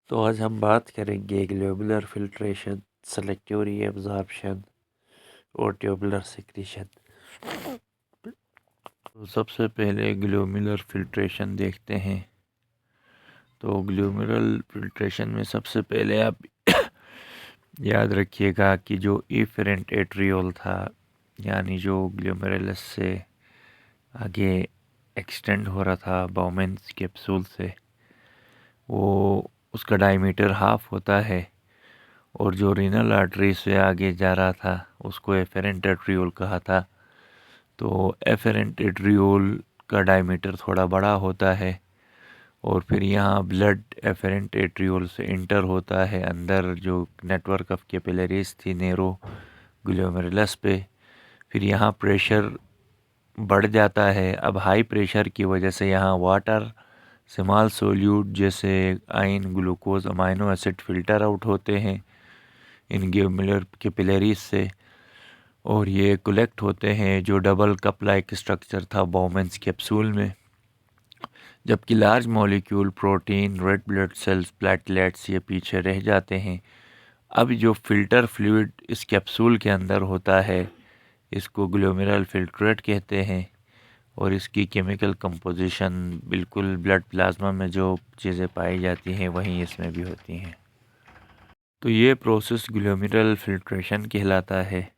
तो आज हम बात करेंगे ग्लोबुलर फिल्ट्रेशन, सेलेक्टिव रीअब्जॉर्प्शन और ट्यूबुलर सिक्रीशन। तो सबसे पहले ग्लोबुलर फिल्ट्रेशन देखते हैं। तो ग्लोबुलर फिल्ट्रेशन में सबसे पहले आप याद रखिएगा कि जो इफेरेंट एट्रियोल था, यानी जो ग्लोमेरुलस से आगे एक्सटेंड हो रहा था बाउमेंस कैप्सूल से, वो उसका डायमीटर हाफ होता है। और जो रीनल आर्टरी से आगे जा रहा था उसको एफेरेंट एट्रियोल कहा था। तो एफेरेंट एट्रियोल का डायमीटर थोड़ा बड़ा होता है और फिर यहाँ ब्लड एफेरेंट एट्रियोल से इंटर होता है अंदर जो नेटवर्क ऑफ कैपिलरीज थी नैरो ग्लोमेरुलस पे। फिर यहाँ प्रेशर बढ़ जाता है। अब हाई प्रेशर की वजह से यहाँ वाटर, स्मॉल सोल्यूट जैसे ion, glucose, amino acid filter out होते हैं इन ग्लोमेरुलर कैपिलरीज से, और ये कलेक्ट होते हैं जो डबल कप लाइक स्ट्रक्चर था बाउमेंस कैप्सूल में। जबकि large molecule protein, red blood cells, platelets ये पीछे रह जाते हैं। अब जो फिल्टर फ्लूइड इस कैप्सूल के अंदर होता है इसको ग्लोमेरुलर फिल्ट्रेट कहते हैं, और इसकी केमिकल कंपोजिशन बिल्कुल ब्लड प्लाज्मा में जो चीज़ें पाई जाती हैं वहीं इसमें भी होती हैं। तो ये प्रोसेस ग्लोमेरुलर फिल्ट्रेशन कहलाता है।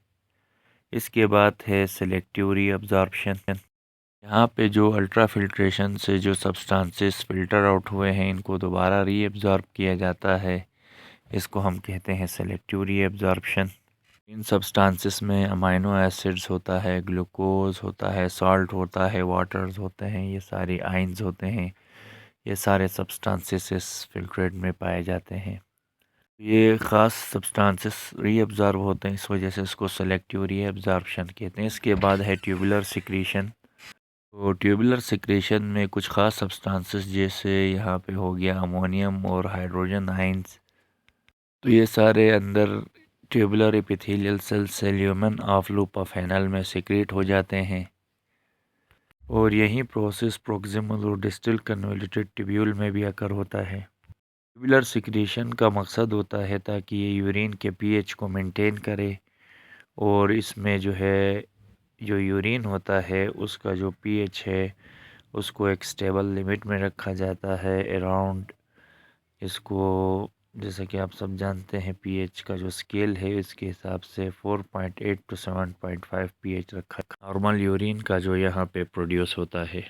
इसके बाद है सेलेक्टिव रीअब्जॉर्प्शन। यहाँ पे जो अल्ट्रा फिल्ट्रेशन से जो सब्सटेंसेस फिल्टर आउट हुए हैं इनको दोबारा रीअब्जॉर्ब किया जाता है। इसको हम कहते हैं सेलेक्टिव रीअब्जॉर्प्शन। इन सब्सटेंसेस में अमाइनो एसिड्स होता है, ग्लूकोज होता है, सॉल्ट होता है, वाटर्स होते हैं, ये सारे आइंस होते हैं। ये सारे सब्सटेंसेस इस फिल्ट्रेट में पाए जाते हैं। ये ख़ास सब्सटेंसेस रीअब्जॉर्ब होते हैं, इस वजह से इसको सेलेक्टिव रीअब्जॉर्प्शन कहते हैं। इसके बाद है ट्यूबुलर सिक्रीशन। तो ट्यूबुलर सिक्रीशन में कुछ ख़ास सब्सटेंसेस जैसे यहाँ पे हो गया अमोनियम और हाइड्रोजन आइंस, तो ये सारे अंदर ट्यूबुलर एपिथेलियल सेल से ल्यूमेन ऑफ लूपा फेनल में सिक्रीट हो जाते हैं। और यही प्रोसेस प्रोक्सिमल और डिस्टल कन्वोल्यूटेड ट्यूब्यूल में भी अकर होता है। ट्यूबुलर सिक्रीशन का मकसद होता है ताकि ये यूरिन के पीएच को मेंटेन करे, और इसमें जो है जो यूरिन होता है उसका जो पीएच है उसको एक स्टेबल लिमिट में रखा जाता है अराउंड। इसको जैसे कि आप सब जानते हैं पीएच का जो स्केल है इसके हिसाब से 4.8 to 7.5 पीएच रखा है नॉर्मल यूरिन का जो यहाँ पे प्रोड्यूस होता है।